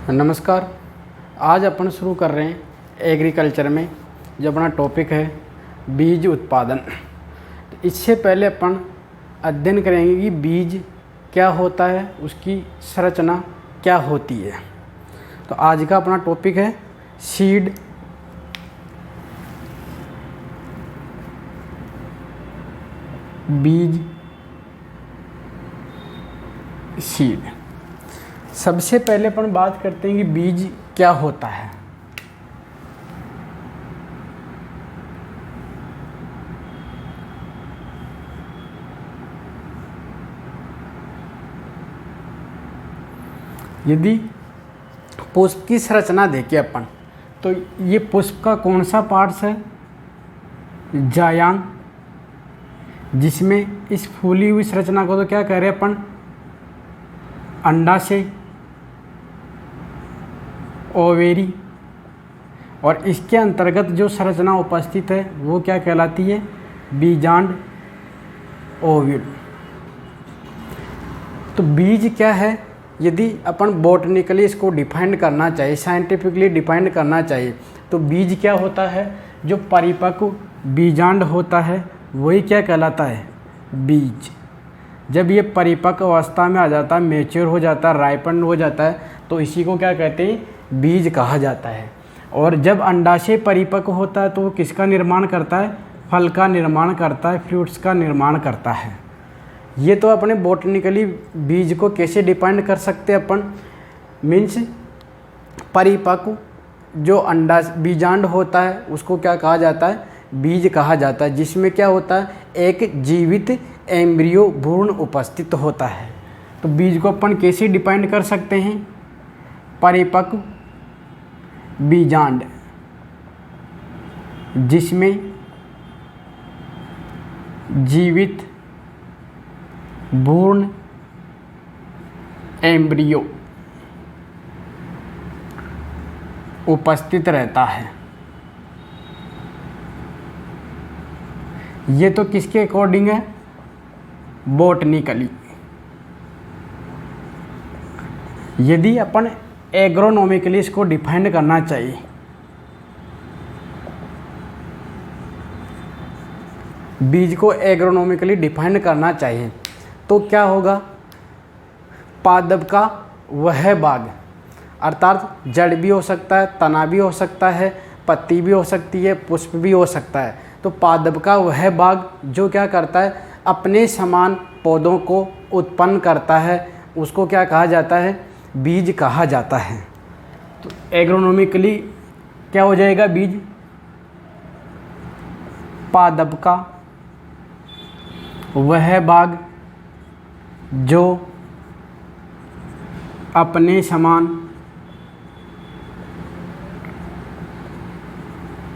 नमस्कार। आज अपन शुरू कर रहे हैं एग्रीकल्चर में जो अपना टॉपिक है बीज उत्पादन। तो इससे पहले अपन अध्ययन करेंगे कि बीज क्या होता है, उसकी संरचना क्या होती है। तो आज का अपना टॉपिक है सीड। बीज सीड। सबसे पहले अपन बात करते हैं कि बीज क्या होता है। यदि पुष्प की संरचना देखें अपन, तो ये पुष्प का कौन सा पार्ट्स है? जायांग, जिसमें इस फूली हुई संरचना को तो क्या कह रहे हैं अपन? अंडाशय, ओवेरी। और इसके अंतर्गत जो संरचना उपस्थित है वो क्या कहलाती है? बीजांड, ओव्यूल। तो बीज क्या है? यदि अपन बॉटनिकली इसको डिफाइन करना चाहिए, साइंटिफिकली डिफाइन करना चाहिए, तो बीज क्या होता है? जो परिपक्व बीजांड होता है वही क्या कहलाता है? बीज। जब ये परिपक्व अवस्था में आ जाता है, मैच्योर हो जाता है, राइपन हो जाता है, तो इसी को क्या कहते हैं? बीज कहा जाता है। और जब अंडाशय परिपक्व होता है तो वो किसका निर्माण करता है? फल का निर्माण करता है, फ्रूट्स का निर्माण करता है। ये तो अपने बॉटनिकली बीज को कैसे डिफाइन कर सकते हैं अपन? मीन्स परिपक्व जो बीजांड होता है उसको क्या कहा जाता है? बीज कहा जाता है, जिसमें क्या होता है? एक जीवित एम्ब्रियो भ्रूण उपस्थित होता है। तो बीज को अपन कैसे डिफाइन कर सकते हैं? परिपक्व बीजांड जिसमें जीवित भ्रूण एम्ब्रियो उपस्थित रहता है। ये तो किसके अकॉर्डिंग है? बॉटनिकली। यदि अपन एग्रोनॉमिकली इसको डिफाइन करना चाहिए, बीज को एग्रोनॉमिकली डिफाइन करना चाहिए, तो क्या होगा? पादप का वह भाग, अर्थात जड़ भी हो सकता है, तना भी हो सकता है, पत्ती भी हो सकती है, पुष्प भी हो सकता है। तो पादप का वह भाग जो क्या करता है? अपने समान पौधों को उत्पन्न करता है, उसको क्या कहा जाता है? बीज कहा जाता है। तो एग्रोनॉमिकली क्या हो जाएगा? बीज पादप का वह भाग जो अपने समान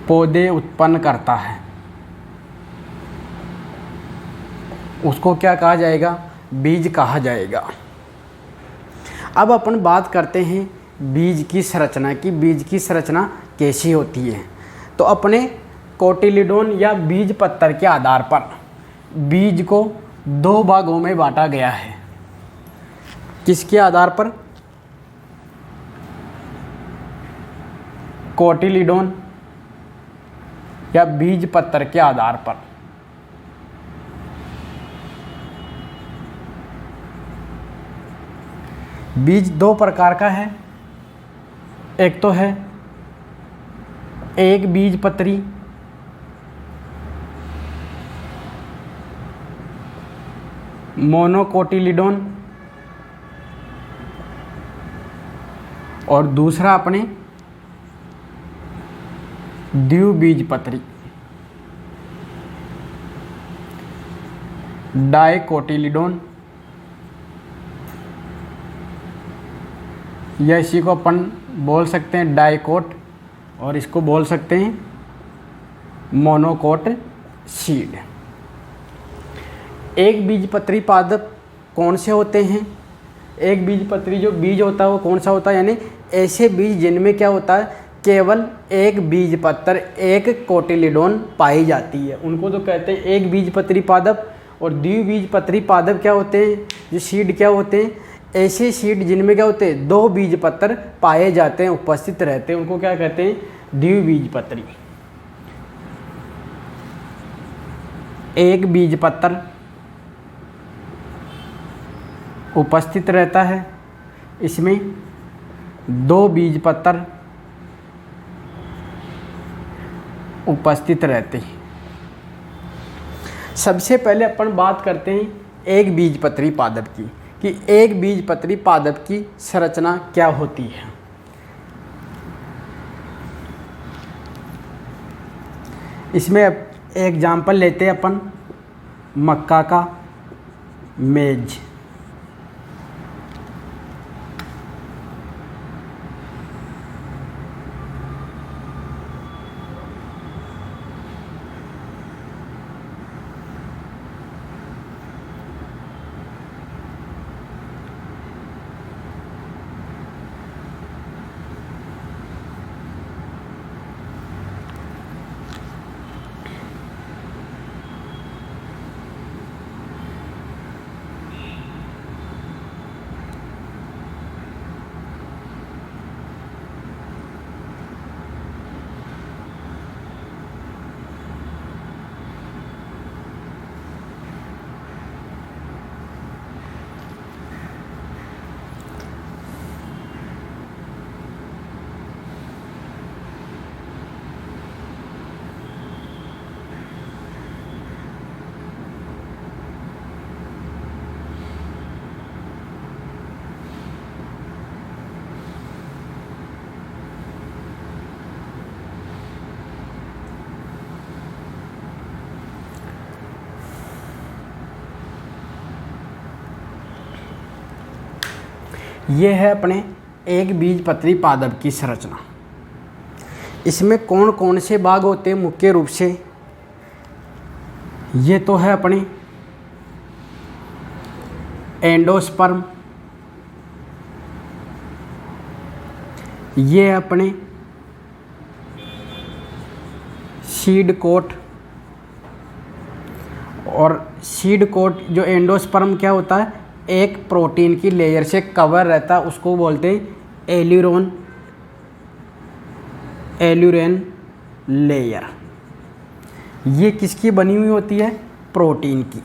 पौधे उत्पन्न करता है, उसको क्या कहा जाएगा? बीज कहा जाएगा। अब अपन बात करते हैं बीज की संरचना की। बीज की संरचना कैसी होती है? तो अपने कोटिलीडोन या बीज पत्तर के आधार पर बीज को दो भागों में बांटा गया है। किसके आधार पर? कोटिलीडोन या बीज पत्तर के आधार पर। बीज दो प्रकार का है। एक तो है एक बीज पत्री, मोनोकोटिलीडोन, और दूसरा अपने द्विबीजपत्री, डाइकोटिलीडोन, या इसी को अपन बोल सकते हैं डाइकोट, और इसको बोल सकते हैं मोनोकोट सीड। एक बीजपत्री पादप कौन से होते हैं? एक बीजपत्री जो बीज होता है वो कौन सा होता है? यानी ऐसे बीज जिनमें क्या होता है? केवल एक बीजपत्र, एक कोटिलीडोन पाई जाती है, उनको तो कहते हैं एक बीजपत्री पादप। और द्विबीजपत्री पादप क्या होते हैं? जो सीड क्या होते हैं? ऐसे सीड जिनमें क्या होते हैं, 2 बीज पत्र पाए जाते हैं, उपस्थित रहते हैं, उनको क्या कहते हैं, द्विबीजपत्री। एक बीज पत्र उपस्थित रहता है, इसमें 2 बीज पत्र उपस्थित रहते हैं। सबसे पहले अपन बात करते हैं एक बीजपत्री पादप की, कि एक बीजपत्री पादप की संरचना क्या होती है। इसमें एग्जाम्पल लेते हैं अपन मक्का का मेज। ये है अपने एक बीजपत्री पादप की संरचना। इसमें कौन कौन से भाग होते हैं मुख्य रूप से, ये तो है अपने एंडोस्पर्म, ये है अपने सीड कोट, और सीड कोट जो एंडोस्पर्म क्या होता है, एक प्रोटीन की लेयर से कवर रहता है, उसको बोलते हैं एल्यूरेन लेयर। ये किसकी बनी हुई होती है, प्रोटीन की,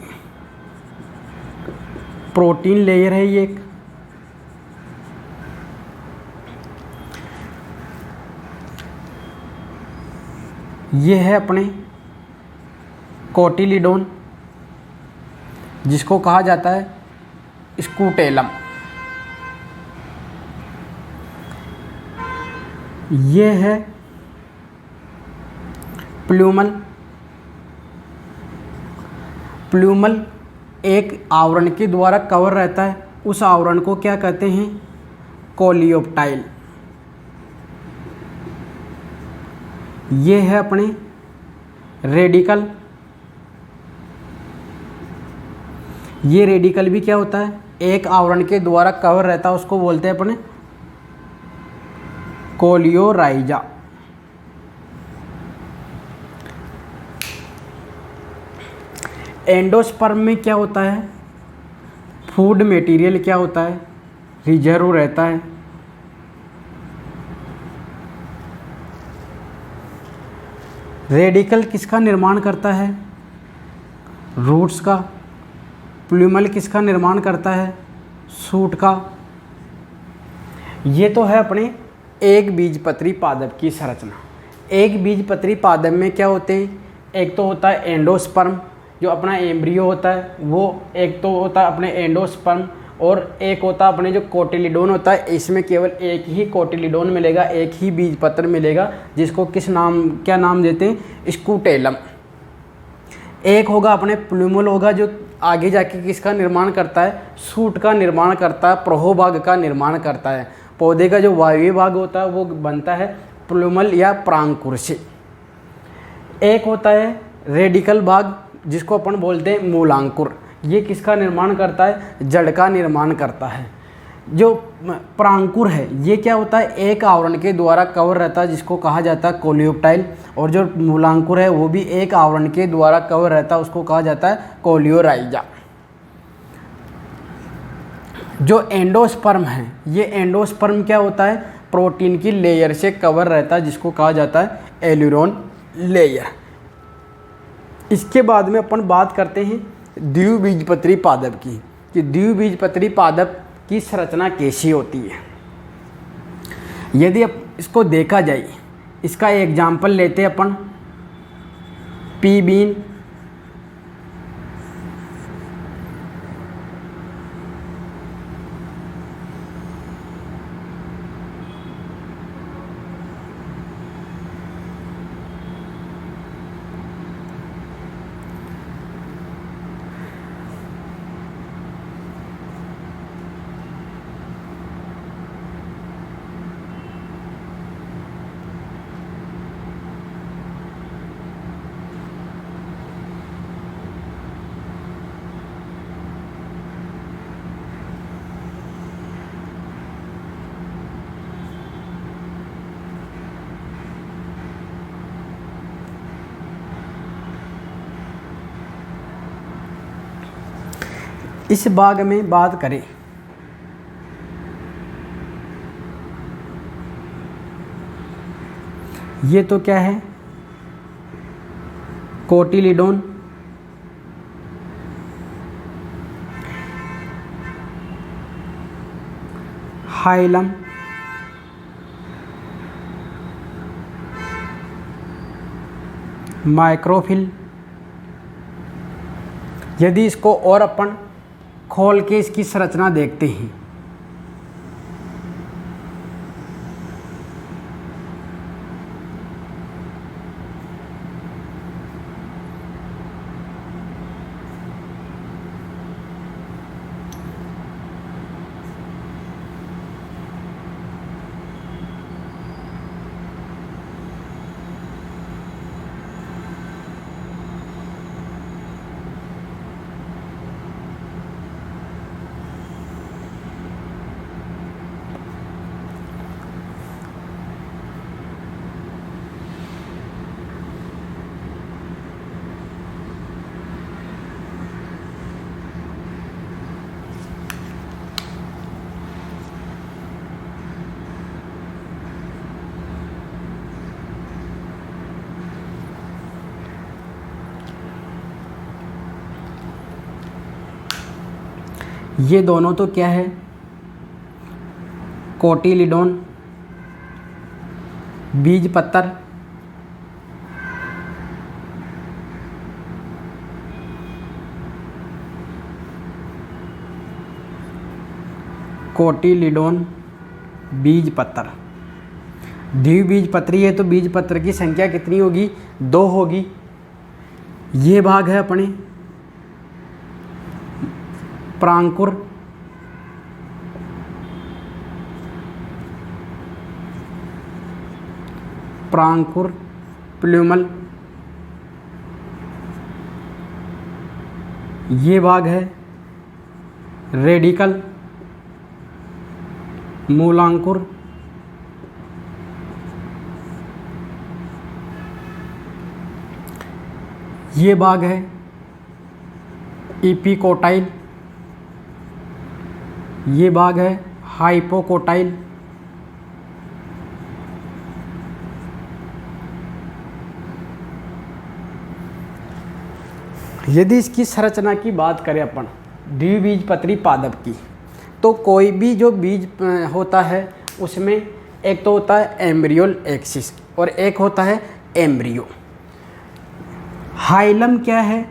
प्रोटीन लेयर है ये एक। ये है अपने कोटिलीडोन, जिसको कहा जाता है स्कूटेलम। ये है प्लूमल। प्लूमल एक आवरण के द्वारा कवर रहता है, उस आवरण को क्या कहते हैं, कोलियोप्टाइल। ये है अपने रेडिकल। ये रेडिकल भी क्या होता है, एक आवरण के द्वारा कवर रहता है, उसको बोलते हैं अपने कोलियोराइजा। एंडोस्पर्म में क्या होता है, फूड मटेरियल क्या होता है, रिजर्व रहता है। रेडिकल किसका निर्माण करता है, रूट्स का। प्लूमल किसका निर्माण करता है, सूट का। ये तो है अपने एक बीजपत्री पादप की संरचना। एक बीजपत्री पादप में क्या होते हैं, एक तो होता है एंडोस्पर्म जो अपना एम्ब्रियो होता है वो, एक तो होता है अपने एंडोस्पर्म, और एक होता है अपने जो कोटिलीडोन होता है, इसमें केवल एक ही कोटिलीडोन मिलेगा, एक ही बीजपत्र मिलेगा, जिसको क्या नाम देते हैं, स्कूटेलम। एक होगा अपने प्लूमल होगा जो आगे जाके किसका निर्माण करता है, सूट का निर्माण करता है, प्रोहोभाग का निर्माण करता है। पौधे का जो वायवीय भाग होता है वो बनता है प्लूमल या प्रांकुर से। एक होता है रेडिकल भाग जिसको अपन बोलते हैं मूलांकुर, ये किसका निर्माण करता है, जड़ का निर्माण करता है। जो प्रांकुर है ये क्या होता है, एक आवरण के द्वारा कवर रहता है, जिसको कहा जाता है कोलियोप्टाइल, और जो मूलांकुर है वो भी एक आवरण के द्वारा कवर रहता है, उसको कहा जाता है कोलियोराइजा। जो एंडोस्पर्म है, ये एंडोस्पर्म क्या होता है, प्रोटीन की लेयर से कवर रहता है जिसको कहा जाता है एल्यूरोन लेयर। इसके बाद में अपन बात करते हैं द्विबीजपत्री पादप की, कि द्विबीजपत्री पादप की संरचना कैसी होती है। यदि इसको देखा जाए, इसका एग्जाम्पल लेते हैं अपन पी बीन, इस भाग में बात करें ये तो क्या है, कोटिलीडोन, हाइलम, माइक्रोफिल। यदि इसको और अपन खोल के इसकी संरचना देखते हैं, ये दोनों तो क्या है, कोटिलीडोन, बीज पत्तर, कोटिलीडोन, बीज पत्तर। द्विबीजपत्री है तो बीज पत्र की संख्या कितनी होगी, 2 होगी। ये भाग है अपने प्रांकुर, प्रांकुर, प्लूमल। ये भाग है रेडिकल, मूलांकुर। ये भाग है इपिकोटाइल, ये भाग है हाइपोकोटाइल। यदि इसकी संरचना की बात करें अपन द्विबीजपत्री पादप की, तो कोई भी जो बीज होता है उसमें एक तो होता है एम्ब्रियोल एक्सिस और एक होता है एम्ब्रियो। हाइलम क्या है,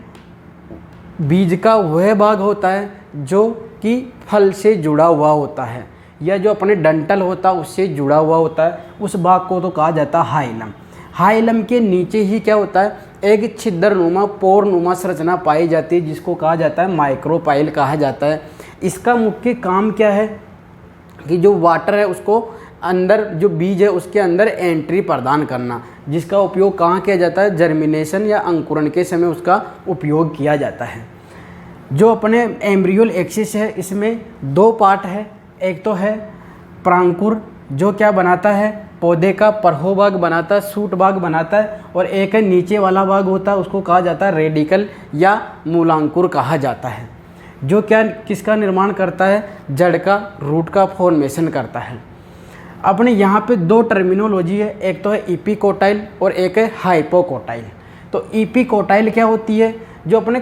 बीज का वह भाग होता है जो कि फल से जुड़ा हुआ होता है या जो अपने डंठल होता है उससे जुड़ा हुआ होता है, उस भाग को तो कहा जाता है हाइलम। हाइलम के नीचे ही क्या होता है, एक छिद्रनुमा पोरनुमा संरचना पाई जाती है जिसको कहा जाता है माइक्रोपाइल कहा जाता है। इसका मुख्य काम क्या है कि जो वाटर है उसको अंदर, जो बीज है उसके अंदर एंट्री प्रदान करना, जिसका उपयोग कहाँ किया जाता है, जर्मिनेशन या अंकुरण के समय उसका उपयोग किया जाता है। जो अपने एम्ब्रियोल एक्सिस है इसमें 2 पार्ट है, एक तो है प्रांकुर जो क्या बनाता है, पौधे का परहो भाग बनाता है, सूट भाग बनाता है, और एक है नीचे वाला भाग होता है उसको कहा जाता है रेडिकल या मूलांकुर कहा जाता है। जो क्या किसका निर्माण करता है, जड़ का, रूट का फॉर्मेशन करता है। अपने यहाँ पे दो टर्मिनोलॉजी है, एक तो है इपिकोटाइल और एक है हाइपोकोटाइल। तो इपिकोटाइल क्या होती है, जो अपने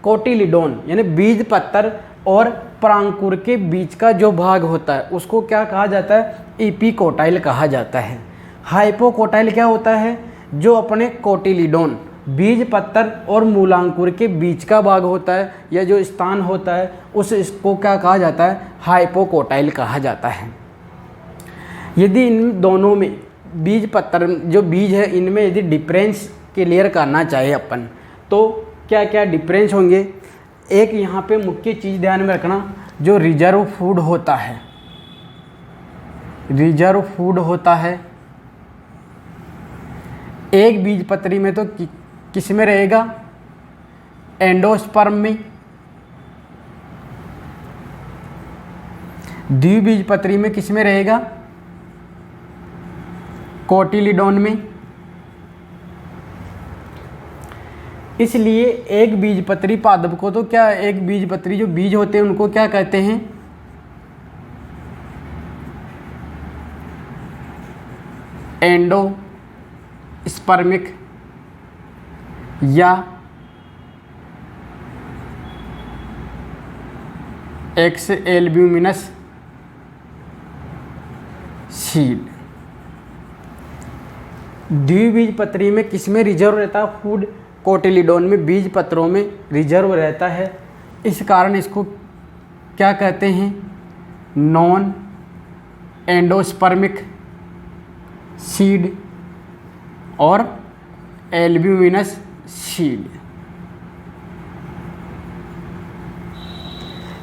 कोटिलिडोन यानी बीज पत्तर और परांकुर के बीच का जो भाग होता है उसको क्या कहा जाता है, इपिकोटाइल कहा जाता है। हाइपोकोटाइल क्या होता है, जो अपने कोटिलिडोन बीज पत्तर और मूलांकुर के बीच का भाग होता है या जो स्थान होता है इसको क्या कहा जाता है, हाइपोकोटाइल कहा जाता है। यदि इन दोनों में बीज पत्तर जो बीज है इनमें यदि डिफरेंस क्लियर करना चाहे अपन, तो क्या क्या डिफरेंस होंगे। एक यहाँ पे मुख्य चीज़ ध्यान में रखना, जो रिजर्व फूड होता है, रिजर्व फूड होता है एक बीजपत्री में तो किस में रहेगा, एंडोस्पर्म में। द्विबीजपत्री में किस में रहेगा, कोटिलिडोन में। इसलिए एक बीजपत्री पादप को तो क्या, एक बीजपत्री जो बीज होते हैं उनको क्या कहते हैं, एंडोस्पर्मिक या एक्स एल्ब्यूमिनस सीड। द्विबीजपत्री में किस में रिजर्व रहता है फूड, कोटिलिडोन में बीज पत्रों में रिजर्व रहता है। इस कारण इसको क्या कहते हैं, नॉन एंडोस्पर्मिक सीड और एल्ब्यूमिनस सीड।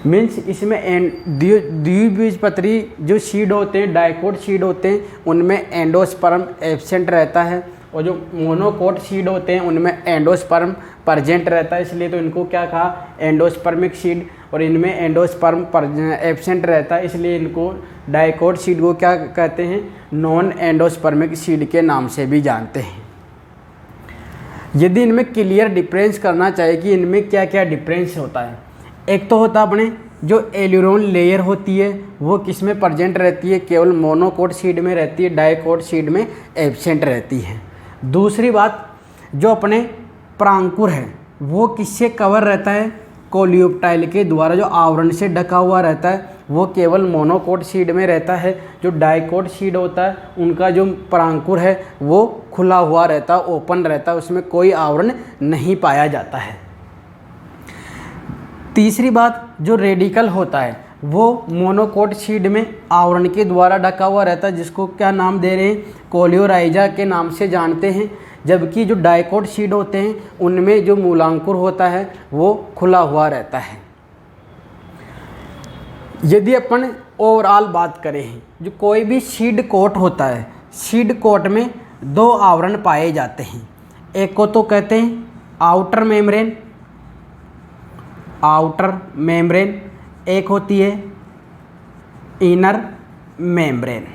मीन्स इसमें द्विबीजपत्री जो सीड होते हैं, डाइकोट सीड होते हैं, उनमें एंडोस्पर्म एब्सेंट रहता है, और जो मोनोकोट सीड होते हैं उनमें एंडोस्पर्म प्रेजेंट रहता है। इसलिए तो इनको क्या कहा, एंडोस्पर्मिक सीड, और इनमें एंडोस्पर्म एब्सेंट रहता है, इसलिए इनको डाइकोट सीड को क्या कहते हैं, नॉन एंडोस्पर्मिक सीड के नाम से भी जानते हैं। यदि इनमें क्लियर डिफरेंस करना चाहिए कि इनमें क्या क्या डिफरेंस होता है, एक तो होता अपने जो एल्यूरोन लेयर होती है वो किस में प्रेजेंट रहती है, केवल मोनोकोट सीड में रहती है, डाइकोट सीड में एब्सेंट रहती है। दूसरी बात, जो अपने परांकुर है वो किससे कवर रहता है, कोलियोप्टाइल के द्वारा जो आवरण से ढका हुआ रहता है वो केवल मोनोकोट सीड में रहता है। जो डाइकोट सीड होता है उनका जो परांकुर है वो खुला हुआ रहता है, ओपन रहता है, उसमें कोई आवरण नहीं पाया जाता है। तीसरी बात, जो रेडिकल होता है वो मोनोकोट सीड में आवरण के द्वारा ढका हुआ रहता है, जिसको क्या नाम दे रहे हैं, कोलियोराइजा के नाम से जानते हैं। जबकि जो डाइकोट सीड होते हैं उनमें जो मूलांकुर होता है वो खुला हुआ रहता है। यदि अपन ओवरऑल बात करें, जो कोई भी सीड कोट होता है, सीड कोट में दो आवरण पाए जाते हैं। एक को तो कहते हैं आउटर मेम्ब्रेन, आउटर मेम्ब्रेन, एक होती है इनर मेम्ब्रेन।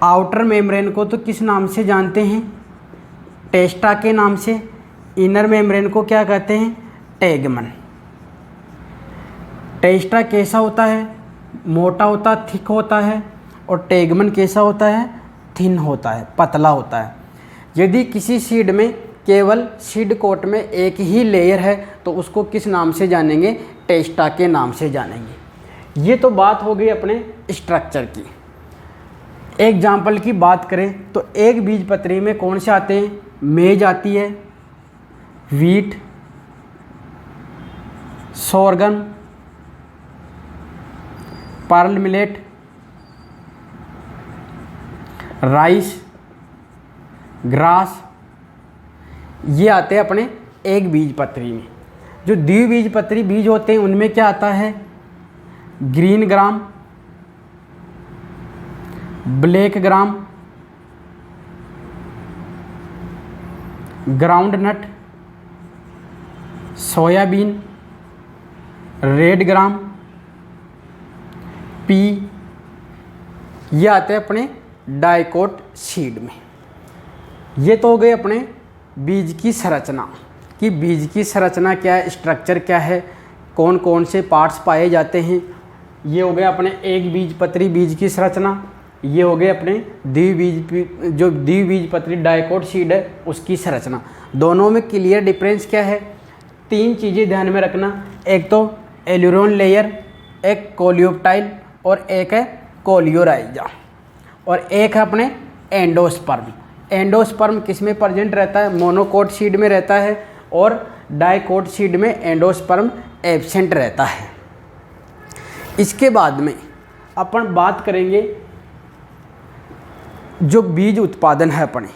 आउटर मेम्ब्रेन को तो किस नाम से जानते हैं, टेस्टा के नाम से। इनर मेम्ब्रेन को क्या कहते हैं, टेगमन। टेस्टा कैसा होता है, मोटा होता है, थिक होता है, और टेगमन कैसा होता है, थिन होता है, पतला होता है। यदि किसी सीड में केवल सीड कोट में एक ही लेयर है तो उसको किस नाम से जानेंगे, टेस्टा के नाम से जानेंगे। ये तो बात हो गई अपने स्ट्रक्चर की। एग्जाम्पल की बात करें तो एक बीजपत्री में कौन से आते हैं, मेज आती है, wheat, sorghum, pearl millet, rice, grass, ये आते हैं अपने एक बीजपत्री में। जो द्विबीजपत्री बीज होते हैं उनमें क्या आता है, green gram, black gram, groundnut, soybean, red gram, pea, ये आते हैं अपने डाइकोट सीड में। ये तो हो गए अपने बीज की संरचना। कि बीज की संरचना क्या है, स्ट्रक्चर क्या है, कौन कौन से पार्ट्स पाए जाते हैं। ये हो गया अपने एक बीजपत्री बीज की संरचना, ये हो गए अपने द्विबीजपत्री डाइकोट सीड है उसकी संरचना। दोनों में क्लियर डिफरेंस क्या है, 3 चीज़ें ध्यान में रखना, एक तो एल्यूरोन लेयर, एक कोलियोप्टाइल और एक है कोलियोराइजा, और एक है अपने एंडोस्पर्म। एंडोस्पर्म किस में प्रेजेंट रहता है, मोनोकोट सीड में रहता है, और डाइकोट सीड में एंडोस्पर्म एब्सेंट रहता है। इसके बाद में अपन बात करेंगे जो बीज उत्पादन है अपने,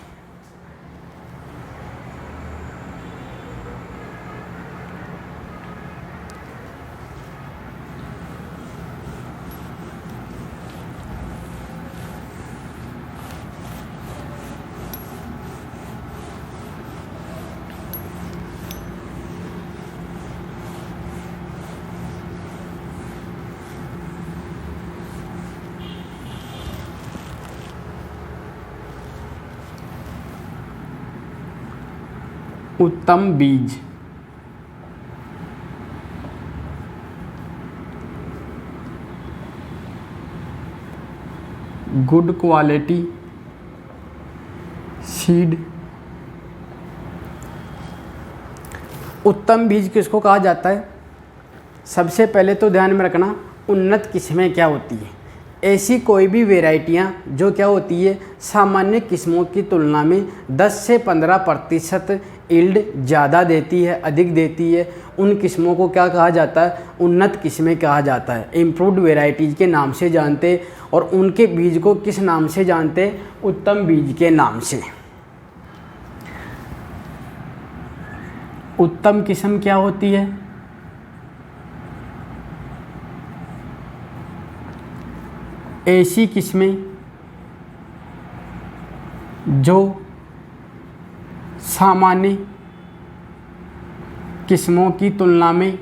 उत्तम बीज, गुड क्वालिटी सीड। उत्तम बीज किसको कहा जाता है, सबसे पहले तो ध्यान में रखना उन्नत किस्में क्या होती है। ऐसी कोई भी वेराइटियाँ जो क्या होती है सामान्य किस्मों की तुलना में 10 से 15% यील्ड ज़्यादा देती है, अधिक देती है, उन किस्मों को क्या कहा जाता है, उन्नत किस्में कहा जाता है। इम्प्रूव्ड वेराइटीज़ के नाम से जानते हैं, और उनके बीज को किस नाम से जानते हैं, उत्तम बीज के नाम से। उत्तम किस्म क्या होती है, ऐसी किस्में जो सामान्य किस्मों की तुलना में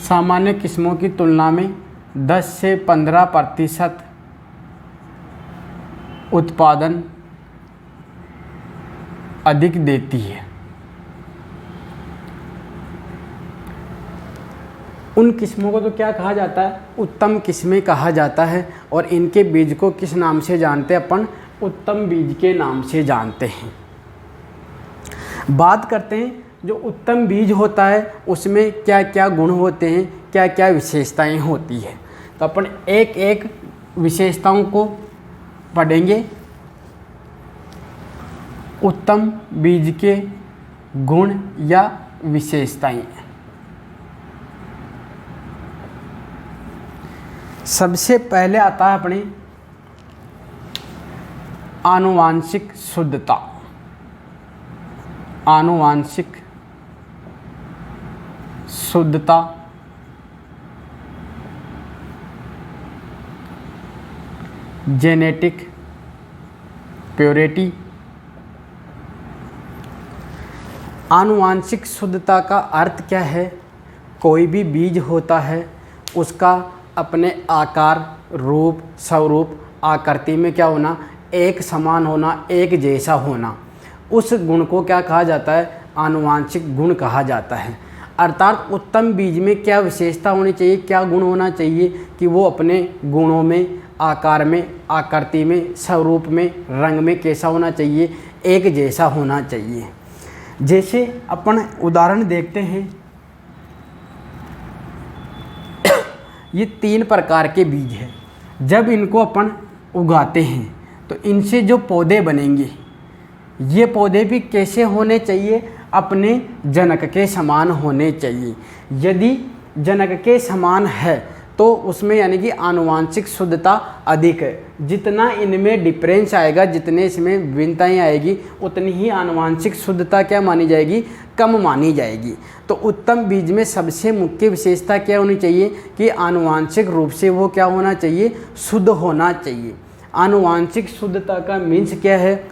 सामान्य किस्मों की तुलना में 10 से 15% उत्पादन अधिक देती है। उन किस्मों को तो क्या कहा जाता है, उत्तम किस्में कहा जाता है, और इनके बीज को किस नाम से जानते हैं अपन, उत्तम बीज के नाम से जानते हैं। बात करते हैं जो उत्तम बीज होता है उसमें क्या क्या गुण होते हैं, क्या क्या विशेषताएं होती है। तो अपन एक एक विशेषताओं को पढ़ेंगे। उत्तम बीज के गुण या विशेषताएं, सबसे पहले आता है अपने आनुवांशिक शुद्धता। आनुवांशिक शुद्धता जेनेटिक प्योरिटी। आनुवांशिक शुद्धता का अर्थ क्या है, कोई भी बीज होता है उसका अपने आकार, रूप, स्वरूप, आकृति में क्या होना, एक समान होना, एक जैसा होना, उस गुण को क्या कहा जाता है, आनुवांशिक गुण कहा जाता है। अर्थात उत्तम बीज में क्या विशेषता होनी चाहिए, क्या गुण होना चाहिए कि वो अपने गुणों में, आकार में, आकृति में, स्वरूप में, रंग में कैसा होना चाहिए, एक जैसा होना चाहिए। जैसे अपन उदाहरण देखते हैं, ये 3 प्रकार के बीज हैं। जब इनको अपन उगाते हैं तो इनसे जो पौधे बनेंगे, ये पौधे भी कैसे होने चाहिए, अपने जनक के समान होने चाहिए। यदि जनक के समान है तो उसमें यानी कि आनुवांशिक शुद्धता अधिक है। जितना इनमें डिफरेंस आएगा, जितने इसमें विभिन्नताएं आएगी, उतनी ही आनुवांशिक शुद्धता क्या मानी जाएगी, कम मानी जाएगी। तो उत्तम बीज में सबसे मुख्य विशेषता क्या होनी चाहिए कि आनुवांशिक रूप से वो क्या होना चाहिए, शुद्ध होना चाहिए। आनुवांशिक शुद्धता का मीन्स क्या है,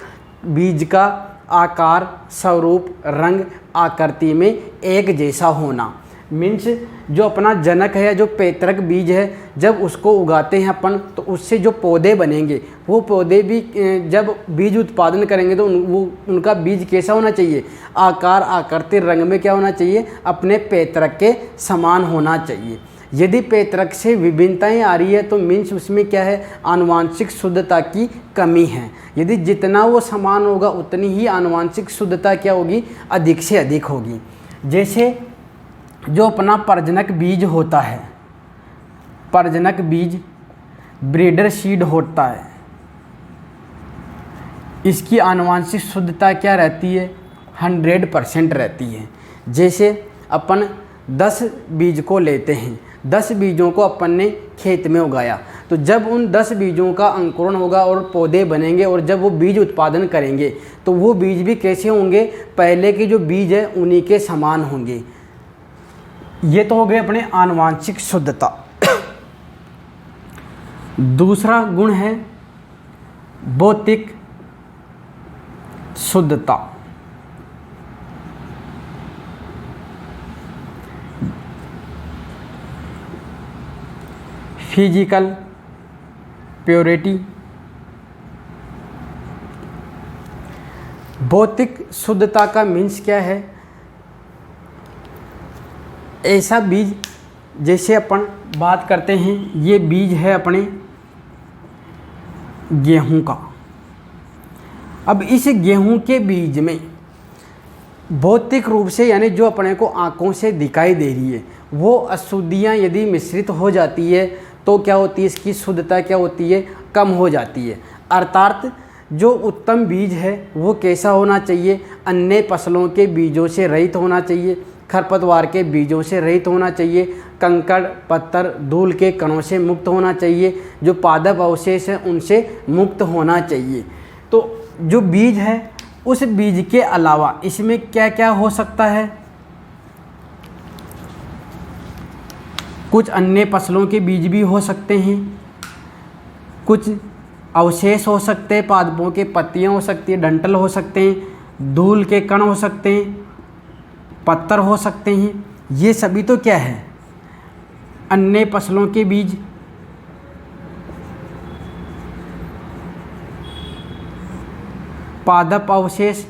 बीज का आकार, स्वरूप, रंग, आकृति में एक जैसा होना। मीन्स जो अपना जनक है या जो पैतृक बीज है, जब उसको उगाते हैं अपन तो उससे जो पौधे बनेंगे वो पौधे भी जब बीज उत्पादन करेंगे तो उनका बीज कैसा होना चाहिए, आकार आकृति रंग में क्या होना चाहिए, अपने पैतृक के समान होना चाहिए। यदि पैतृक से विभिन्नताएं आ रही है तो मीन्स उसमें क्या है, आनुवांशिक शुद्धता की कमी है। यदि जितना वो समान होगा उतनी ही आनुवांशिक शुद्धता क्या होगी, अधिक से अधिक होगी। जैसे जो अपना प्रजनक बीज होता है, प्रजनक बीज ब्रीडर सीड होता है, इसकी आनुवांशिक शुद्धता क्या रहती है, 100% रहती है। जैसे अपन 10 बीज को लेते हैं, 10 बीजों को अपन ने खेत में उगाया, तो जब उन 10 बीजों का अंकुरण होगा और पौधे बनेंगे और जब वो बीज उत्पादन करेंगे तो वो बीज भी कैसे होंगे, पहले के जो बीज है उन्हीं के समान होंगे। ये तो हो गए अपने आनुवांशिक शुद्धता। दूसरा गुण है भौतिक शुद्धता। Physical purity. भौतिक शुद्धता का मीन्स क्या है, ऐसा बीज, जैसे अपन बात करते हैं ये बीज है अपने गेहूं का। अब इस गेहूं के बीज में भौतिक रूप से यानी जो अपने को आंखों से दिखाई दे रही है वो अशुद्धियाँ यदि मिश्रित हो जाती है तो क्या होती है, इसकी शुद्धता क्या होती है, कम हो जाती है। अर्थात जो उत्तम बीज है वो कैसा होना चाहिए, अन्य फसलों के बीजों से रहित होना चाहिए, खरपतवार के बीजों से रहित होना चाहिए, कंकड़ पत्थर धूल के कणों से मुक्त होना चाहिए, जो पादप अवशेष हैं उनसे मुक्त होना चाहिए। तो जो बीज है उस बीज के अलावा इसमें क्या क्या हो सकता है, कुछ अन्य फसलों के बीज भी हो सकते हैं, कुछ अवशेष हो सकते हैं, पादपों के पत्तियां हो सकती है, डंठल हो सकते हैं, धूल के कण हो सकते हैं, पत्थर हो सकते हैं। ये सभी तो क्या है, अन्य फसलों के बीज। पादप अवशेष,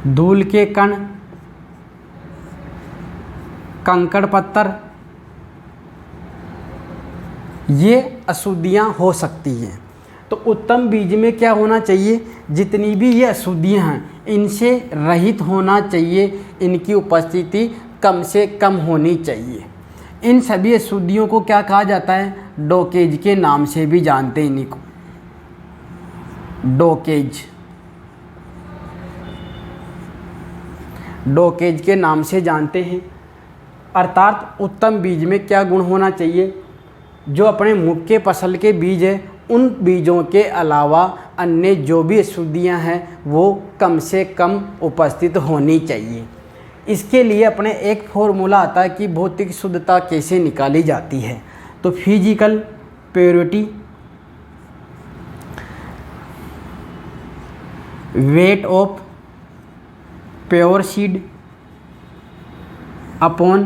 धूल के कण, कंकड़ पत्थर, ये अशुद्धियाँ हो सकती हैं। तो उत्तम बीज में क्या होना चाहिए, जितनी भी ये अशुद्धियाँ हैं इनसे रहित होना चाहिए, इनकी उपस्थिति कम से कम होनी चाहिए। इन सभी अशुद्धियों को क्या कहा जाता है, डोकेज के नाम से भी जानते हैं इन्हीं को, डोकेज, डोकेज के नाम से जानते हैं। अर्थात उत्तम बीज में क्या गुण होना चाहिए, जो अपने मुख्य फसल के बीज है उन बीजों के अलावा अन्य जो भी अशुद्धियाँ हैं वो कम से कम उपस्थित होनी चाहिए। इसके लिए अपने एक फॉर्मूला आता है कि भौतिक शुद्धता कैसे निकाली जाती है। तो physical purity, weight of pure seed upon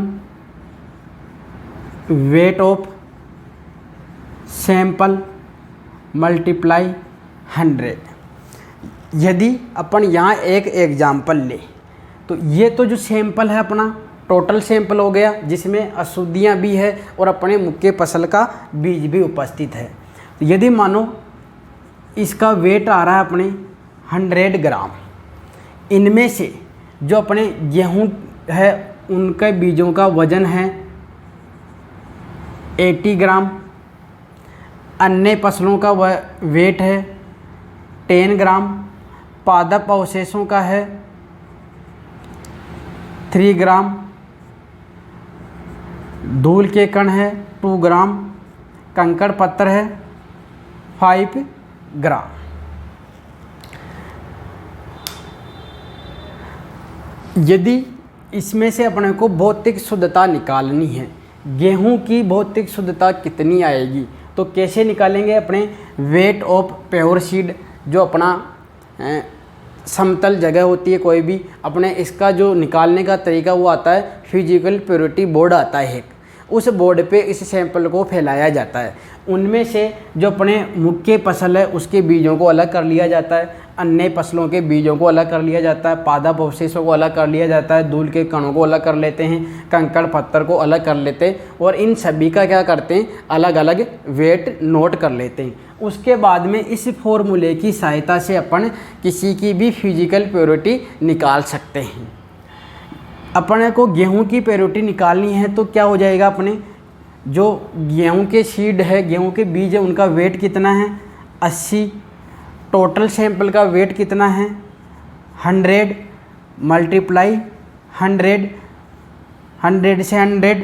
weight of sample multiply 100। यदि अपन यहाँ एक एग्जाम्पल ले तो ये तो जो सैंपल है अपना टोटल सैंपल हो गया, जिसमें अशुद्धियाँ भी है और अपने मुख्य फसल का बीज भी उपस्थित है। तो यदि मानो इसका वेट आ रहा है अपने 100 ग्राम, इनमें से जो अपने गेहूँ है उनके बीजों का वजन है 80 ग्राम, अन्य फसलों का वेट है 10 ग्राम, पादप अवशेषों का है 3 ग्राम, धूल के कण है 2 ग्राम, कंकड़ पत्थर है 5 ग्राम। यदि इसमें से अपने को भौतिक शुद्धता निकालनी है, गेहूं की भौतिक शुद्धता कितनी आएगी, तो कैसे निकालेंगे, अपने वेट ऑफ प्योर सीड जो अपना समतल जगह होती है कोई भी, अपने इसका जो निकालने का तरीका वो आता है फिजिकल प्योरिटी बोर्ड आता है एक, उस बोर्ड पे इस सैंपल को फैलाया जाता है। उनमें से जो अपने मुख्य फसल है उसके बीजों को अलग कर लिया जाता है, अन्य फसलों के बीजों को अलग कर लिया जाता है, पादप अवशेषों को अलग कर लिया जाता है, धूल के कणों को अलग कर लेते हैं, कंकड़ पत्थर को अलग कर लेते हैं और इन सभी का क्या करते हैं, अलग अलग वेट नोट कर लेते हैं। उसके बाद में इस फॉर्मूले की सहायता से अपन किसी की भी फिजिकल प्योरिटी निकाल सकते हैं। अपने को गेहूं की प्योरिटी निकालनी है तो क्या हो जाएगा, अपने जो गेहूं के सीड है, गेहूं के बीज है, उनका वेट कितना है 80, टोटल सैंपल का वेट कितना है 100 मल्टीप्लाई 100, 100 से 100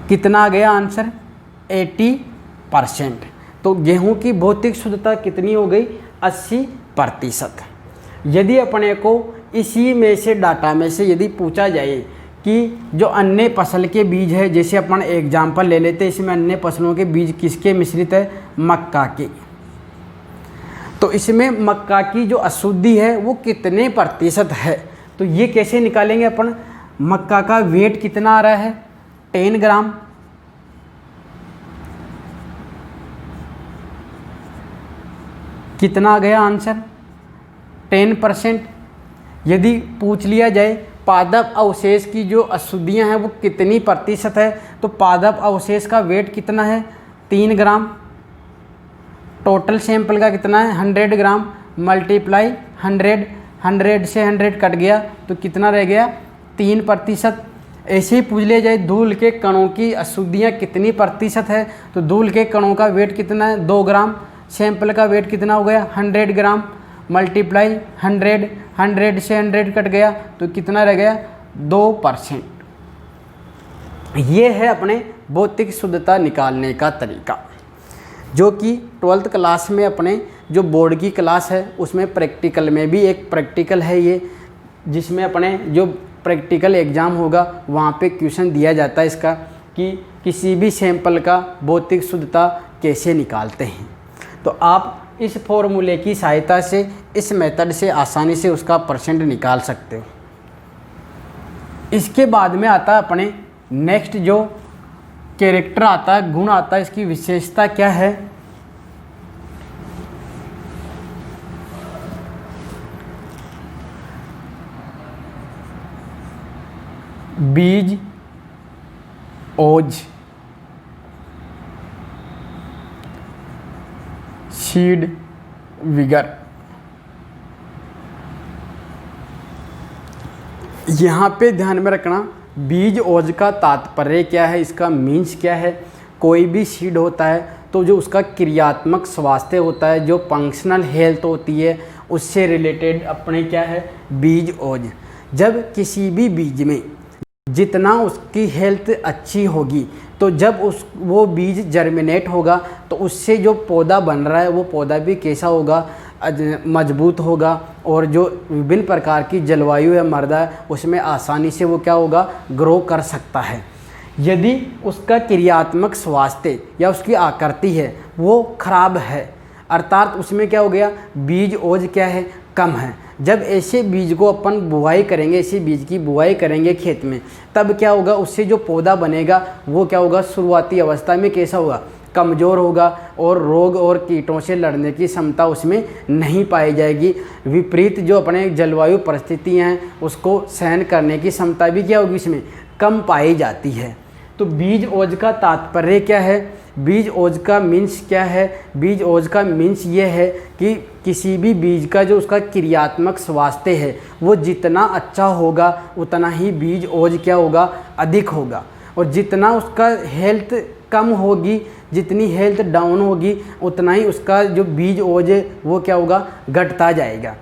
कितना आ गया आंसर 80%। तो गेहूं की भौतिक शुद्धता कितनी हो गई 80%। यदि अपने को इसी में से डाटा में से यदि पूछा जाए कि जो अन्य फसल के बीज है, जैसे अपन एग्जाम्पल ले लेते हैं, इसमें अन्य फसलों के बीज किसके मिश्रित है, मक्का के, तो इसमें मक्का की जो अशुद्धि है वो कितने प्रतिशत है, तो ये कैसे निकालेंगे अपन। मक्का का वेट कितना आ रहा है 10 ग्राम, कितना आ गया आंसर 10%। यदि पूछ लिया जाए पादप अवशेष की जो अशुद्धियां हैं वो कितनी प्रतिशत है, तो पादप अवशेष का वेट कितना है 3 ग्राम, टोटल सैंपल का कितना है 100 ग्राम मल्टीप्लाई 100, 100 से 100 कट गया तो कितना रह गया 3%। ऐसे ही पूछ लिया जाए धूल के कणों की अशुद्धियाँ कितनी प्रतिशत है, तो धूल के कणों का वेट कितना है 2 ग्राम, सैंपल का वेट कितना हो गया 100 ग्राम मल्टीप्लाई 100, 100 से 100 कट गया तो कितना रह गया 2%। ये है अपने भौतिक शुद्धता निकालने का तरीका, जो कि 12th क्लास में अपने जो बोर्ड की क्लास है उसमें प्रैक्टिकल में भी एक प्रैक्टिकल है ये, जिसमें अपने जो प्रैक्टिकल एग्ज़ाम होगा वहाँ पे क्वेश्चन दिया जाता है इसका कि किसी भी सैंपल का भौतिक शुद्धता कैसे निकालते हैं। तो आप इस फॉर्मूले की सहायता से, इस मेथड से आसानी से उसका परसेंट निकाल सकते हो। इसके बाद में आता है अपने नेक्स्ट जो कैरेक्टर आता है, गुण आता है, इसकी विशेषता क्या है। बीज ओज सीड विगर। यहाँ पे ध्यान में रखना बीज ओज का तात्पर्य क्या है, इसका मीन्स क्या है। कोई भी सीड होता है तो जो उसका क्रियात्मक स्वास्थ्य होता है, जो फंक्शनल हेल्थ होती है, उससे रिलेटेड अपने क्या है बीज ओज। जब किसी भी बीज में जितना उसकी हेल्थ अच्छी होगी तो जब वो बीज जर्मिनेट होगा तो उससे जो पौधा बन रहा है वो पौधा भी कैसा होगा, मजबूत होगा, और जो विभिन्न प्रकार की जलवायु है मृदा है उसमें आसानी से वो क्या होगा ग्रो कर सकता है। यदि उसका क्रियात्मक स्वास्थ्य या उसकी आकृति है वो खराब है, अर्थात उसमें क्या हो गया बीज ओज क्या है कम है, जब ऐसे बीज को अपन बुआई करेंगे, ऐसे बीज की बुआई करेंगे खेत में, तब क्या होगा उससे जो पौधा बनेगा वो क्या होगा शुरुआती अवस्था में कैसा होगा कमज़ोर होगा और रोग और कीटों से लड़ने की क्षमता उसमें नहीं पाई जाएगी। विपरीत जो अपने जलवायु परिस्थितियाँ हैं उसको सहन करने की क्षमता भी क्या होगी इसमें कम पाई जाती है। तो बीज ओज का तात्पर्य क्या है, बीज ओज का मीन्स क्या है। बीज ओज का मीन्स ये है कि किसी भी बीज का जो उसका क्रियात्मक स्वास्थ्य है वो जितना अच्छा होगा उतना ही बीज ओज क्या होगा अधिक होगा, और जितना उसका हेल्थ कम होगी, जितनी हेल्थ डाउन होगी उतना ही उसका जो बीज ओज है वो क्या होगा घटता जाएगा।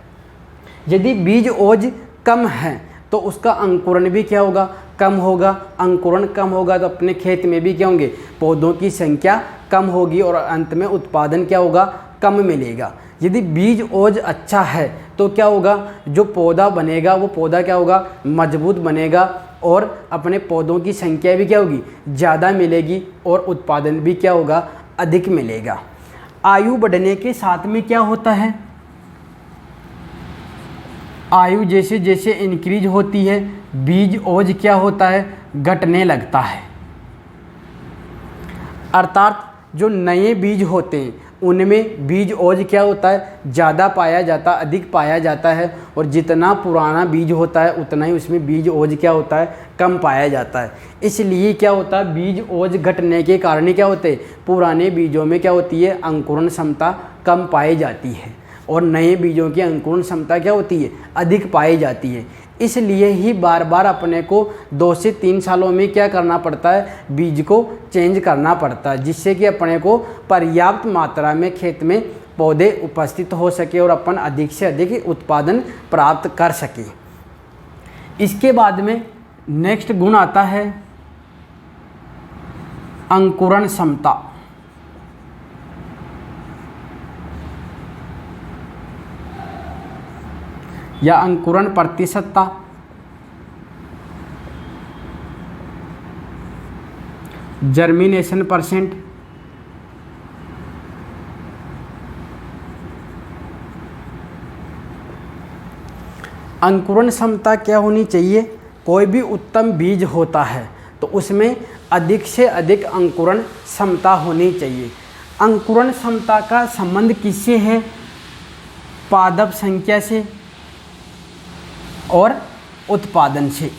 यदि बीज ओज कम है तो उसका अंकुरण भी क्या होगा कम होगा, अंकुरण कम होगा तो अपने खेत में भी क्या होंगे पौधों की संख्या कम होगी और अंत में उत्पादन क्या होगा कम मिलेगा। यदि बीज ओज अच्छा है तो क्या होगा जो पौधा बनेगा वो पौधा क्या होगा मजबूत बनेगा और अपने पौधों की संख्या भी क्या होगी ज़्यादा मिलेगी और उत्पादन भी क्या होगा अधिक मिलेगा। आयु बढ़ने के साथ में क्या होता है, आयु जैसे जैसे इंक्रीज होती है बीज ओज क्या होता है, घटने लगता है। अर्थात जो नए बीज होते हैं उनमें बीज ओज क्या होता है, ज़्यादा पाया जाता, अधिक पाया जाता है, और जितना पुराना बीज होता है उतना ही उसमें बीज ओज क्या होता है, कम पाया जाता है। इसलिए क्या होता है, बीज ओज घटने के कारण क्या होते हैं, पुराने बीजों में क्या होती है, अंकुरण क्षमता कम पाई जाती है और नए बीजों की अंकुरण क्षमता क्या होती है, अधिक पाई जाती है। इसलिए ही बार बार अपने को 2 से 3 सालों में क्या करना पड़ता है, बीज को चेंज करना पड़ता है, जिससे कि अपने को पर्याप्त मात्रा में खेत में पौधे उपस्थित हो सके और अपन अधिक से अधिक उत्पादन प्राप्त कर सके। इसके बाद में नेक्स्ट गुण आता है अंकुरण क्षमता। या अंकुरण प्रतिशतता। Germination percent. अंकुरण क्षमता क्या होनी चाहिए, कोई भी उत्तम बीज होता है तो उसमें अधिक से अधिक अंकुरण क्षमता होनी चाहिए। अंकुरण क्षमता का संबंध किससे है, पादप संख्या से और उत्पादन से।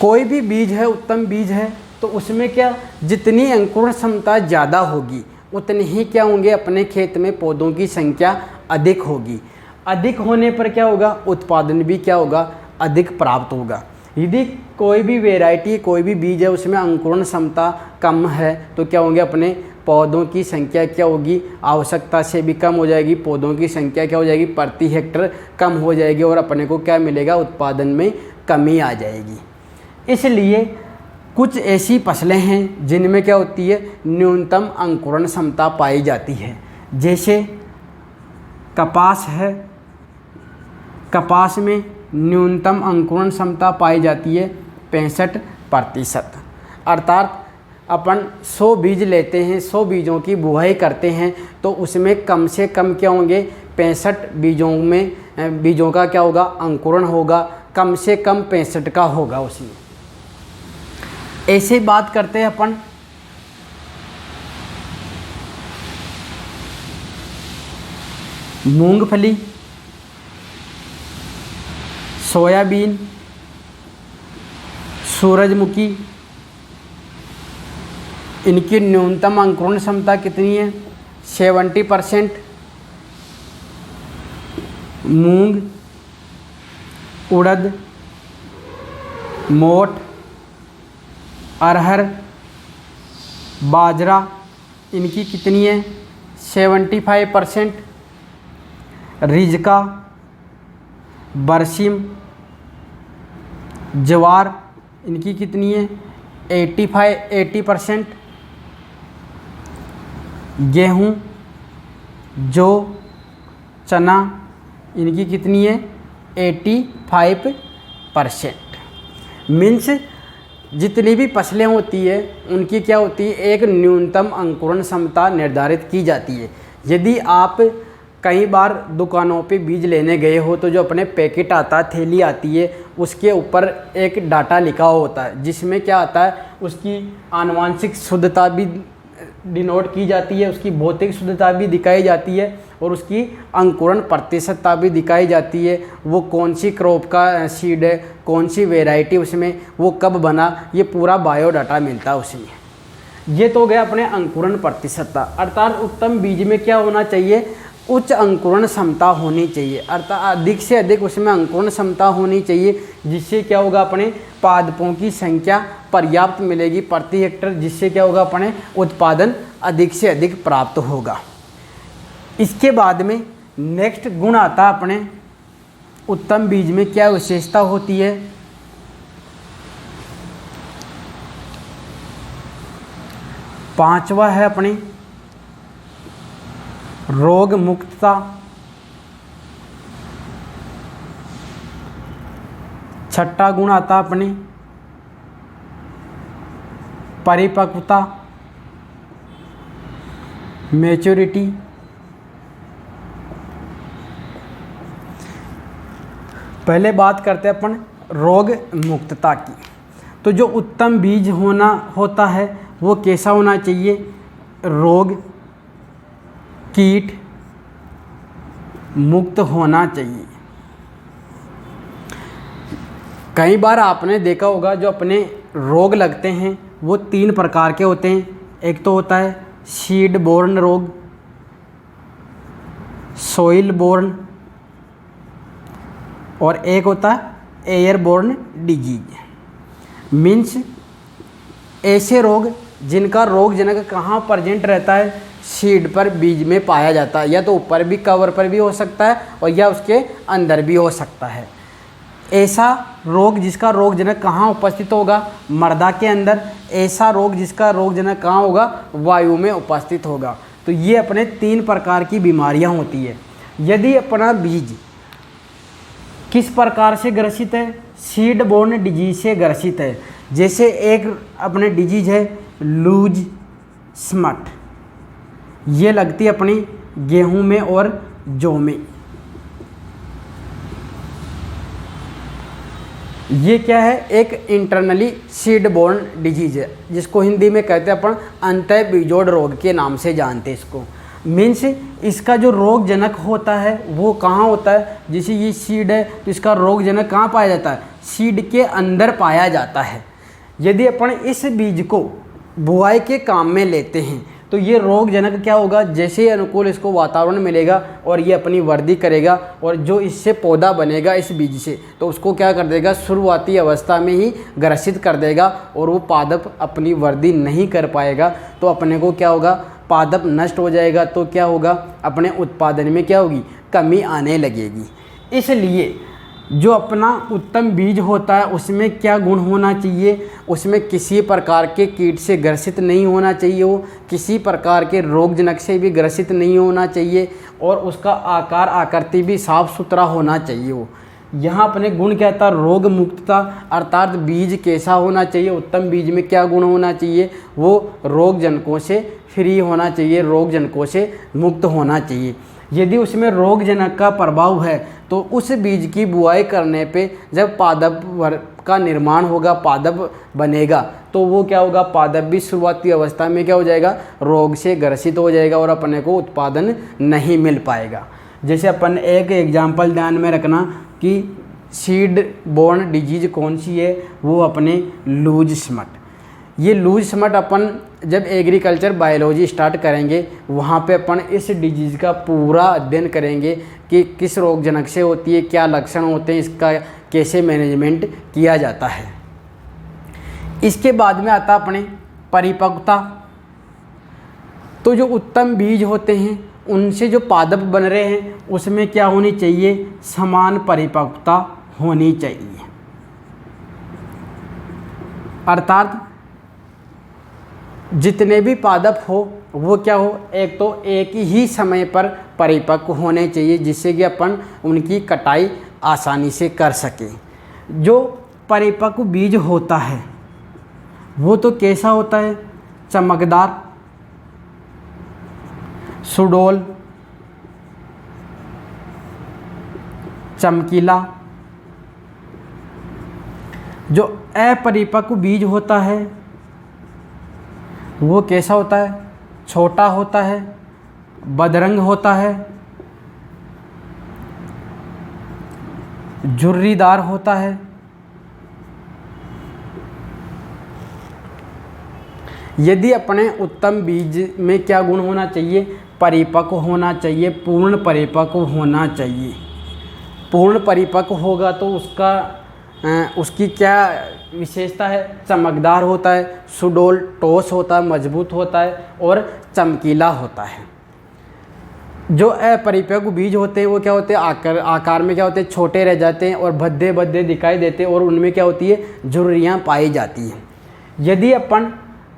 कोई भी बीज है, उत्तम बीज है, तो उसमें क्या, जितनी अंकुरण क्षमता ज़्यादा होगी उतने ही क्या होंगे, अपने खेत में पौधों की संख्या अधिक होगी। अधिक होने पर क्या होगा, उत्पादन भी क्या होगा, अधिक प्राप्त होगा। यदि कोई भी वैरायटी, कोई भी बीज है उसमें अंकुरण क्षमता कम है तो क्या होंगे, अपने पौधों की संख्या क्या होगी, आवश्यकता से भी कम हो जाएगी, पौधों की संख्या क्या हो जाएगी, प्रति हेक्टर कम हो जाएगी और अपने को क्या मिलेगा, उत्पादन में कमी आ जाएगी। इसलिए कुछ ऐसी फसलें हैं जिनमें क्या होती है, न्यूनतम अंकुरण क्षमता पाई जाती है। जैसे कपास है, कपास में न्यूनतम अंकुरण क्षमता पाई जाती है 65%। अर्थात अपन 100 बीज लेते हैं, 100 बीजों की बुआई करते हैं तो उसमें कम से कम क्या होंगे, 65 बीजों का क्या होगा, अंकुरण होगा, कम से कम 65 का होगा उसमें। ऐसे बात करते हैं अपन मूंगफली, सोयाबीन, सूरजमुखी, इनकी न्यूनतम अंकुरण क्षमता कितनी है, 70%। मूंग, उड़द, मोठ, अरहर, बाजरा, इनकी कितनी है, 75%। रिजका, बरसीम, ज्वार, इनकी कितनी है, 80%। गेहूँ, जौ, चना, इनकी कितनी है, 85%। मीन्स जितनी भी फसलें होती है उनकी क्या होती है, एक न्यूनतम अंकुरण क्षमता निर्धारित की जाती है। यदि आप कई बार दुकानों पे बीज लेने गए हो तो जो अपने पैकेट आता है, थैली आती है, उसके ऊपर एक डाटा लिखा होता है जिसमें क्या आता है, उसकी आनुवांशिक शुद्धता भी डिनोट की जाती है, उसकी भौतिक शुद्धता भी दिखाई जाती है और उसकी अंकुरण प्रतिशतता भी दिखाई जाती है। वो कौन सी क्रॉप का सीड है, कौन सी वैरायटी उसमें, वो कब बना, ये पूरा बायोडाटा मिलता है उसमें। ये तो गया अपने अंकुरण प्रतिशतता। अर्थात उत्तम बीज में क्या होना चाहिए, उच्च अंकुरण क्षमता होनी चाहिए, अर्थात अधिक से अधिक उसमें अंकुरण क्षमता होनी चाहिए, जिससे क्या होगा, अपने पादपों की संख्या पर्याप्त मिलेगी प्रति हेक्टर, जिससे क्या होगा, अपने उत्पादन अधिक से अधिक प्राप्त होगा। इसके बाद में नेक्स्ट गुण आता है अपने उत्तम बीज में क्या विशेषता होती है, पांचवा है अपनी रोग मुक्तता। छठा गुण आता अपनी परिपक्वता, मैच्योरिटी। पहले बात करते हैं अपन रोग मुक्तता की। तो जो उत्तम बीज होता है वो कैसा होना चाहिए? रोग कीट मुक्त होना चाहिए। कई बार आपने देखा होगा जो अपने रोग लगते हैं वो 3 प्रकार के होते हैं। एक तो होता है सीड बोर्न रोग, सोइल बोर्न, और एक होता है एयरबोर्न डिजीज। मीन्स ऐसे रोग जिनका रोग जनक कहाँ प्रेजेंट रहता है? सीड पर, बीज में पाया जाता है, या तो ऊपर भी कवर पर भी हो सकता है और या उसके अंदर भी हो सकता है। ऐसा रोग जिसका रोग जनक कहाँ उपस्थित होगा? मर्दा के अंदर। ऐसा रोग जिसका रोग जनक कहाँ होगा? वायु में उपस्थित होगा। तो ये अपने 3 प्रकार की बीमारियां होती है। यदि अपना बीज किस प्रकार से ग्रसित है? सीड बोर्न डिजीज से ग्रसित है। जैसे एक अपने डिजीज है लूज स्मट, ये लगती है अपनी गेहूं में और जौ में। ये क्या है? एक इंटरनली सीड बोर्न डिजीज है, जिसको हिंदी में कहते हैं अपन अंतः बीजोड़ रोग के नाम से जानते हैं इसको। मीन्स इसका जो रोग जनक होता है वो कहाँ होता है? जैसे ये सीड है तो इसका रोग जनक कहाँ पाया जाता है? सीड के अंदर पाया जाता है। यदि अपन इस बीज को बुआई के काम में लेते हैं तो ये रोग जनक क्या होगा? जैसे ही अनुकूल इसको वातावरण मिलेगा और ये अपनी वृद्धि करेगा और जो इससे पौधा बनेगा इस बीज से, तो उसको क्या कर देगा? शुरुआती अवस्था में ही ग्रसित कर देगा और वो पादप अपनी वृद्धि नहीं कर पाएगा। तो अपने को क्या होगा? पादप नष्ट हो जाएगा। तो क्या होगा? अपने उत्पादन में क्या होगी? कमी आने लगेगी। इसलिए जो अपना उत्तम बीज होता है उसमें क्या गुण होना चाहिए? उसमें किसी प्रकार के कीट से ग्रसित नहीं होना चाहिए, वो किसी प्रकार के रोगजनक से भी ग्रसित नहीं होना चाहिए, और उसका आकार आकृति भी साफ सुथरा होना चाहिए। वो यहाँ अपने गुण क्या था? रोग मुक्तता, अर्थात बीज कैसा होना चाहिए? उत्तम बीज में क्या गुण होना चाहिए? वो रोग जनकों से फ्री होना चाहिए, रोग जनकों से मुक्त होना चाहिए। यदि उसमें रोग जनक का प्रभाव है तो उस बीज की बुआई करने पे जब पादप का निर्माण होगा, पादप बनेगा, तो वो क्या होगा? पादप भी शुरुआती अवस्था में क्या हो जाएगा? रोग से ग्रसित हो जाएगा और अपने को उत्पादन नहीं मिल पाएगा। जैसे अपन एक एग्जाम्पल ध्यान में रखना कि सीड बोर्न डिजीज कौन सी है? वो अपने लूज स्मट। ये लूज स्मट अपन जब एग्रीकल्चर बायोलॉजी स्टार्ट करेंगे वहाँ पे अपन इस डिजीज़ का पूरा अध्ययन करेंगे कि किस रोगजनक से होती है, क्या लक्षण होते हैं, इसका कैसे मैनेजमेंट किया जाता है। इसके बाद में आता अपने परिपक्वता। तो जो उत्तम बीज होते हैं उनसे जो पादप बन रहे हैं उसमें क्या होनी चाहिए? समान परिपक्वता होनी चाहिए। अर्थात जितने भी पादप हो वो क्या हो? एक तो एक ही समय पर परिपक्व होने चाहिए, जिससे कि अपन उनकी कटाई आसानी से कर सकें। जो परिपक्व बीज होता है वो तो कैसा होता है? चमकदार, सुडौल, चमकीला। जो अपरिपक्व बीज होता है वो कैसा होता है? छोटा होता है, बदरंग होता है, झुर्रीदार होता है। यदि अपने उत्तम बीज में क्या गुण होना चाहिए? परिपक्व होना चाहिए, पूर्ण परिपक्व होना चाहिए। पूर्ण परिपक्व होगा तो उसकी क्या विशेषता है? चमकदार होता है, सुडौल, ठोस होता है, मजबूत होता है और चमकीला होता है। जो अपरिपक्व बीज होते हैं वो क्या होते हैं? आकार में क्या होते हैं? छोटे रह जाते हैं और भद्दे भद्दे दिखाई देते हैं और उनमें क्या होती है? झुर्रियाँ पाई जाती हैं। यदि अपन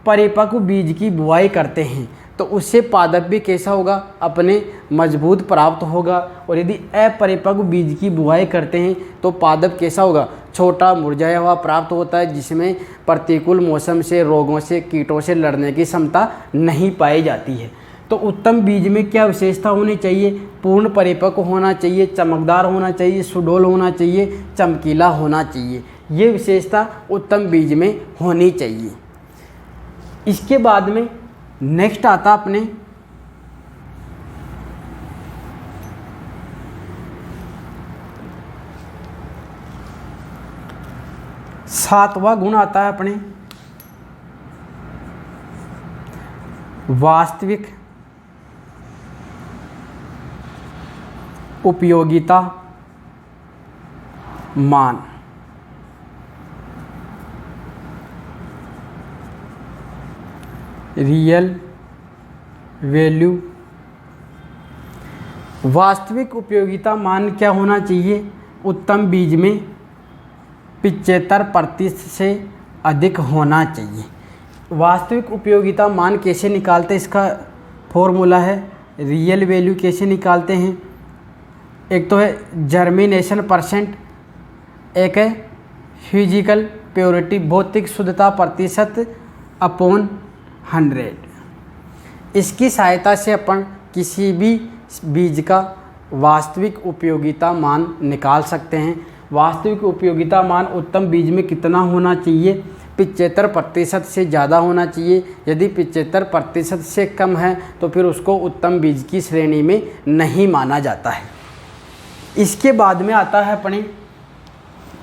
परिपक्व बीज की बुआई करते हैं तो उससे पादप भी कैसा होगा? अपने मजबूत प्राप्त होगा। और यदि अपरिपक्व बीज की बुआई करते हैं तो पादप कैसा होगा? छोटा, मुरझाया हुआ प्राप्त होता है, जिसमें प्रतिकूल मौसम से, रोगों से, कीटों से लड़ने की क्षमता नहीं पाई जाती है। तो उत्तम बीज में क्या विशेषता होनी चाहिए? पूर्ण परिपक्व होना चाहिए, चमकदार होना चाहिए, सुडौल होना चाहिए, चमकीला होना चाहिए। ये विशेषता उत्तम बीज में होनी चाहिए। इसके बाद में नेक्स्ट आता अपने सातवां गुण आता है अपने वास्तविक उपयोगिता मान। Real value. वास्तविक उपयोगिता मान क्या होना चाहिए? उत्तम बीज में 75% से अधिक होना चाहिए। वास्तविक उपयोगिता मान कैसे निकालते हैं? इसका फॉर्मूला है रियल वैल्यू। कैसे निकालते हैं? एक तो है जर्मिनेशन परसेंट, एक है फिजिकल प्योरिटी, भौतिक शुद्धता प्रतिशत अपॉन 100। इसकी सहायता से अपन किसी भी बीज का वास्तविक उपयोगिता मान निकाल सकते हैं। वास्तविक उपयोगिता मान उत्तम बीज में कितना होना चाहिए? 75% से ज़्यादा होना चाहिए। यदि 75% से कम है तो फिर उसको उत्तम बीज की श्रेणी में नहीं माना जाता है। इसके बाद में आता है अपने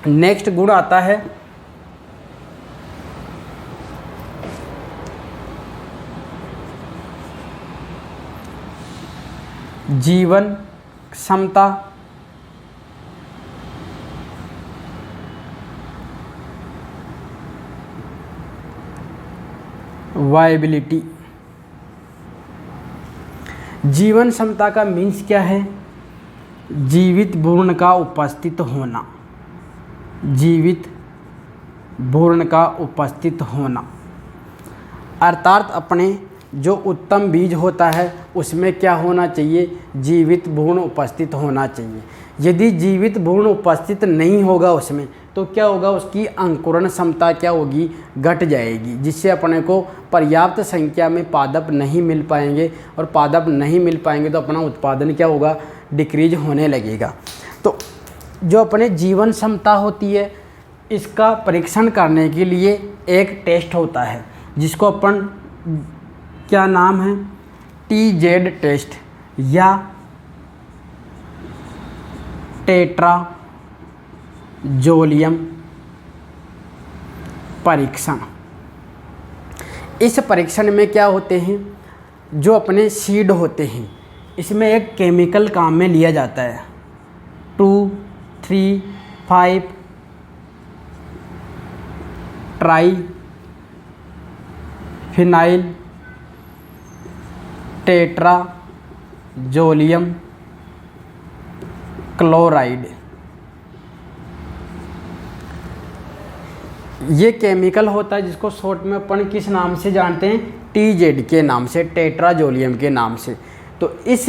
नेक्स्ट गुण आता है जीवन क्षमता। वायबिलिटी। जीवन क्षमता का मीन्स क्या है? जीवित भ्रूण का उपस्थित होना। जीवित भ्रूण का उपस्थित होना अर्थात अपने जो उत्तम बीज होता है उसमें क्या होना चाहिए? जीवित भ्रूण उपस्थित होना चाहिए। यदि जीवित भ्रूण उपस्थित नहीं होगा उसमें तो क्या होगा? उसकी अंकुरण क्षमता क्या होगी? घट जाएगी, जिससे अपने को पर्याप्त संख्या में पादप नहीं मिल पाएंगे, और पादप नहीं मिल पाएंगे तो अपना उत्पादन क्या होगा? डिक्रीज होने लगेगा। तो जो अपने जीवन क्षमता होती है इसका परीक्षण करने के लिए एक टेस्ट होता है जिसको अपन क्या नाम है? TZ टेस्ट या टेट्राजोलियम परीक्षण। इस परीक्षण में क्या होते हैं? जो अपने सीड होते हैं इसमें एक केमिकल काम में लिया जाता है 2,3,5 ट्राई फिनाइल टेट्राजोलियम क्लोराइड। ये केमिकल होता है जिसको शॉर्ट में अपन किस नाम से जानते हैं? TZ के नाम से, टेट्राजोलियम के नाम से। तो इस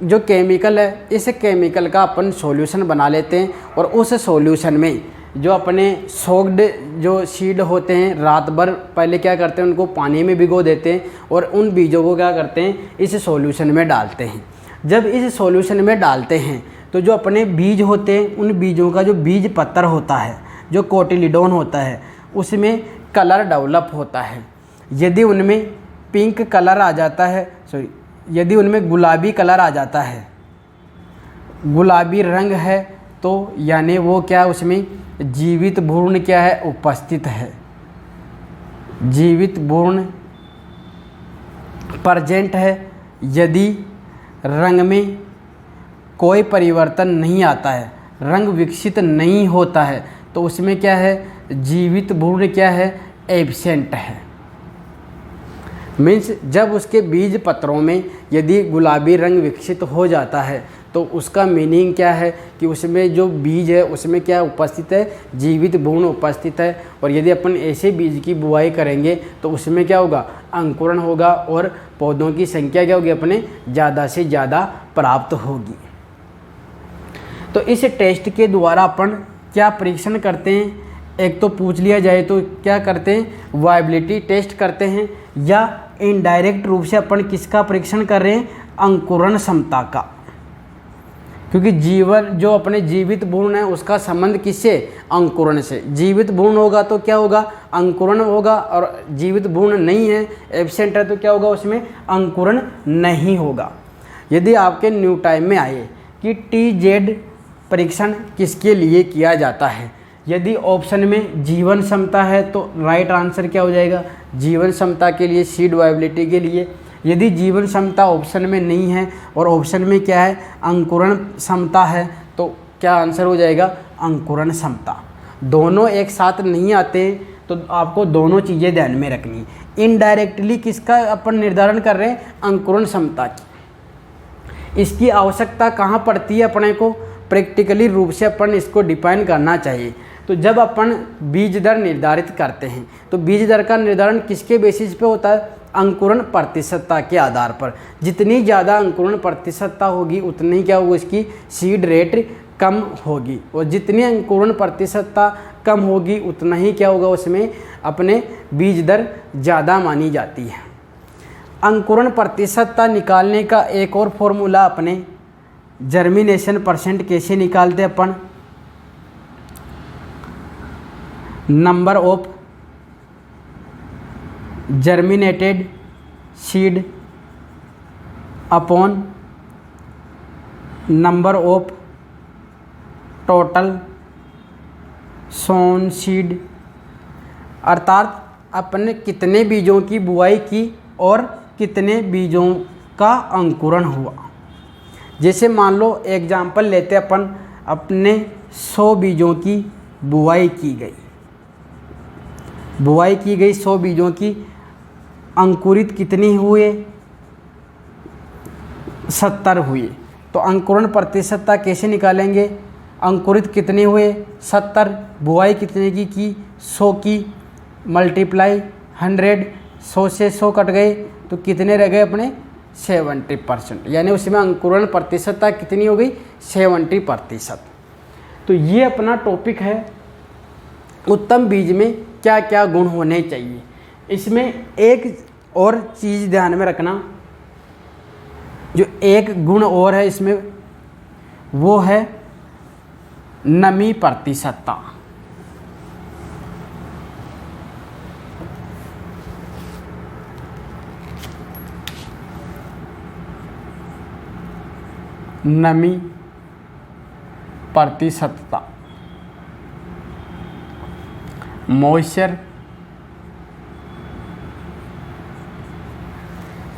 जो केमिकल है इस केमिकल का अपन सॉल्यूशन बना लेते हैं, और उस सॉल्यूशन में जो अपने सोक्ड जो सीड होते हैं रात भर पहले क्या करते हैं? उनको पानी में भिगो देते हैं और उन बीजों को क्या करते हैं? इस सॉल्यूशन में डालते हैं। जब इस सॉल्यूशन में डालते हैं तो जो अपने बीज होते हैं उन बीजों का जो बीज पत्तर होता है, जो कोटिलिडोन होता है, उसमें कलर डेवलप होता है। यदि उनमें पिंक कलर आ जाता है, यदि उनमें गुलाबी कलर आ जाता है, गुलाबी रंग है, तो यानी वो क्या उसमें जीवित भ्रूण क्या है? उपस्थित है। जीवित भ्रूण प्रेजेंट है। यदि रंग में कोई परिवर्तन नहीं आता है, रंग विकसित नहीं होता है, तो उसमें क्या है? जीवित भ्रूण क्या है? एब्सेंट है। मीन्स जब उसके बीज पत्रों में यदि गुलाबी रंग विकसित हो जाता है तो उसका मीनिंग क्या है? कि उसमें जो बीज है उसमें क्या उपस्थित है? जीवित भ्रूण उपस्थित है। और यदि अपन ऐसे बीज की बुआई करेंगे तो उसमें क्या होगा? अंकुरण होगा और पौधों की संख्या क्या होगी? अपने ज़्यादा से ज़्यादा प्राप्त होगी। तो इस टेस्ट के द्वारा अपन क्या परीक्षण करते हैं? एक तो पूछ लिया जाए तो क्या करते हैं? वायबिलिटी टेस्ट करते हैं या इनडायरेक्ट रूप से अपन किसका परीक्षण कर रहे हैं, अंकुरण क्षमता का, क्योंकि जीवन जो अपने जीवित भ्रूण है उसका संबंध किससे, अंकुरण से। जीवित भ्रूण होगा तो क्या होगा, अंकुरण होगा, और जीवित भ्रूण नहीं है, एब्सेंट है, तो क्या होगा, उसमें अंकुरण नहीं होगा। यदि आपके न्यू टाइम में आए कि TZ परीक्षण किसके लिए किया जाता है, यदि ऑप्शन में जीवन क्षमता है तो राइट आंसर क्या हो जाएगा, जीवन क्षमता के लिए, सीड वायबिलिटी के लिए। यदि जीवन क्षमता ऑप्शन में नहीं है और ऑप्शन में क्या है, अंकुरण क्षमता है, तो क्या आंसर हो जाएगा, अंकुरण क्षमता। दोनों एक साथ नहीं आते, तो आपको दोनों चीज़ें ध्यान में रखनी। इनडायरेक्टली किसका अपन निर्धारण कर रहे हैं, अंकुरण क्षमता की। इसकी आवश्यकता कहाँ पड़ती है अपने को, प्रैक्टिकली रूप से अपन इसको डिफाइन करना चाहिए। तो जब अपन बीज दर निर्धारित करते हैं तो बीज दर का निर्धारण किसके बेसिस पे होता है, अंकुरण प्रतिशतता के आधार पर। जितनी ज़्यादा अंकुरण प्रतिशतता होगी उतनी क्या होगी, इसकी सीड रेट कम होगी, और जितनी अंकुरण प्रतिशतता कम होगी उतना ही क्या होगा, उसमें अपने बीज दर ज़्यादा मानी जाती है। अंकुरण प्रतिशतता निकालने का एक और फॉर्मूला अपने जर्मिनेशन परसेंट कैसे निकालते हैं अपन, number of germinated seed upon number of total sown seed, अर्थात अपने कितने बीजों की बुआई की और कितने बीजों का अंकुरण हुआ। जैसे मान लो एग्जाम्पल लेते अपन, अपने 100 बीजों की बुआई की गई, 100 बीजों की, अंकुरित कितनी हुए, 70 हुए। तो अंकुरण प्रतिशतता कैसे निकालेंगे, अंकुरित कितने हुए 70, बुआई कितने की 100 की, मल्टीप्लाई 100, 100 से 100 कट गए तो कितने रह गए अपने 70%, यानी उसमें अंकुरण प्रतिशतता कितनी हो गई 70%। तो ये अपना टॉपिक है, उत्तम बीज में क्या क्या गुण होने चाहिए। इसमें एक और चीज़ ध्यान में रखना, जो एक गुण और है इसमें, वो है नमी प्रतिशतता। नमी प्रतिशतता, मॉइस्चर,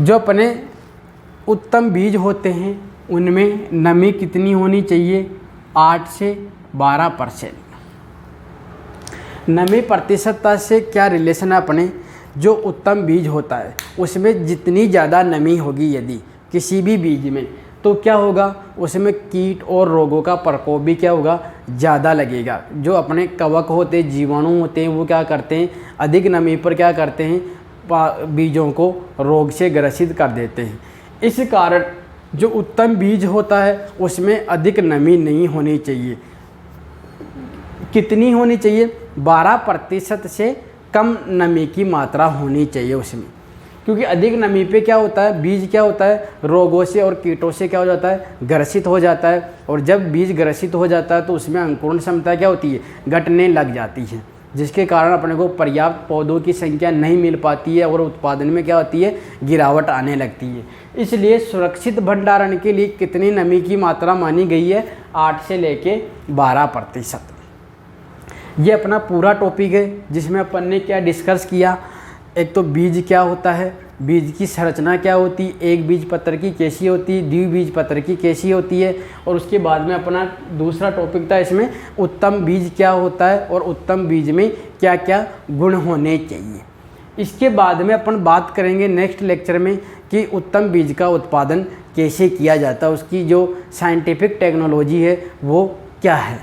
जो अपने उत्तम बीज होते हैं उनमें नमी कितनी होनी चाहिए, 8 से 12%। नमी प्रतिशतता से क्या रिलेशन है अपने, जो उत्तम बीज होता है उसमें जितनी ज़्यादा नमी होगी यदि किसी भी बीज में, तो क्या होगा, उसमें कीट और रोगों का प्रकोप भी क्या होगा, ज़्यादा लगेगा। जो अपने कवक होते, जीवाणु होते हैं, वो क्या करते हैं, अधिक नमी पर क्या करते हैं, बीजों को रोग से ग्रसित कर देते हैं। इस कारण जो उत्तम बीज होता है उसमें अधिक नमी नहीं होनी चाहिए। कितनी होनी चाहिए, 12% से कम नमी की मात्रा होनी चाहिए उसमें, क्योंकि अधिक नमी पे क्या होता है, बीज क्या होता है, रोगों से और कीटों से क्या हो जाता है, ग्रसित हो जाता है। और जब बीज ग्रसित हो जाता है तो उसमें अंकुरण क्षमता क्या होती है, घटने लग जाती है, जिसके कारण अपने को पर्याप्त पौधों की संख्या नहीं मिल पाती है और उत्पादन में क्या होती है, गिरावट आने लगती है। इसलिए सुरक्षित भंडारण के लिए कितनी नमी की मात्रा मानी गई है, 8 से लेके 12%। ये अपना पूरा टॉपिक है जिसमें अपन ने क्या डिस्कस किया, एक तो बीज क्या होता है, बीज की संरचना क्या होती है, एक बीज पत्र की कैसी होती है, द्विबीज पत्र की कैसी होती है, और उसके बाद में अपना दूसरा टॉपिक था इसमें उत्तम बीज क्या होता है और उत्तम बीज में क्या क्या गुण होने चाहिए। इसके बाद में अपन बात करेंगे नेक्स्ट लेक्चर में कि उत्तम बीज का उत्पादन कैसे किया जाता है, उसकी जो साइंटिफिक टेक्नोलॉजी है वो क्या है।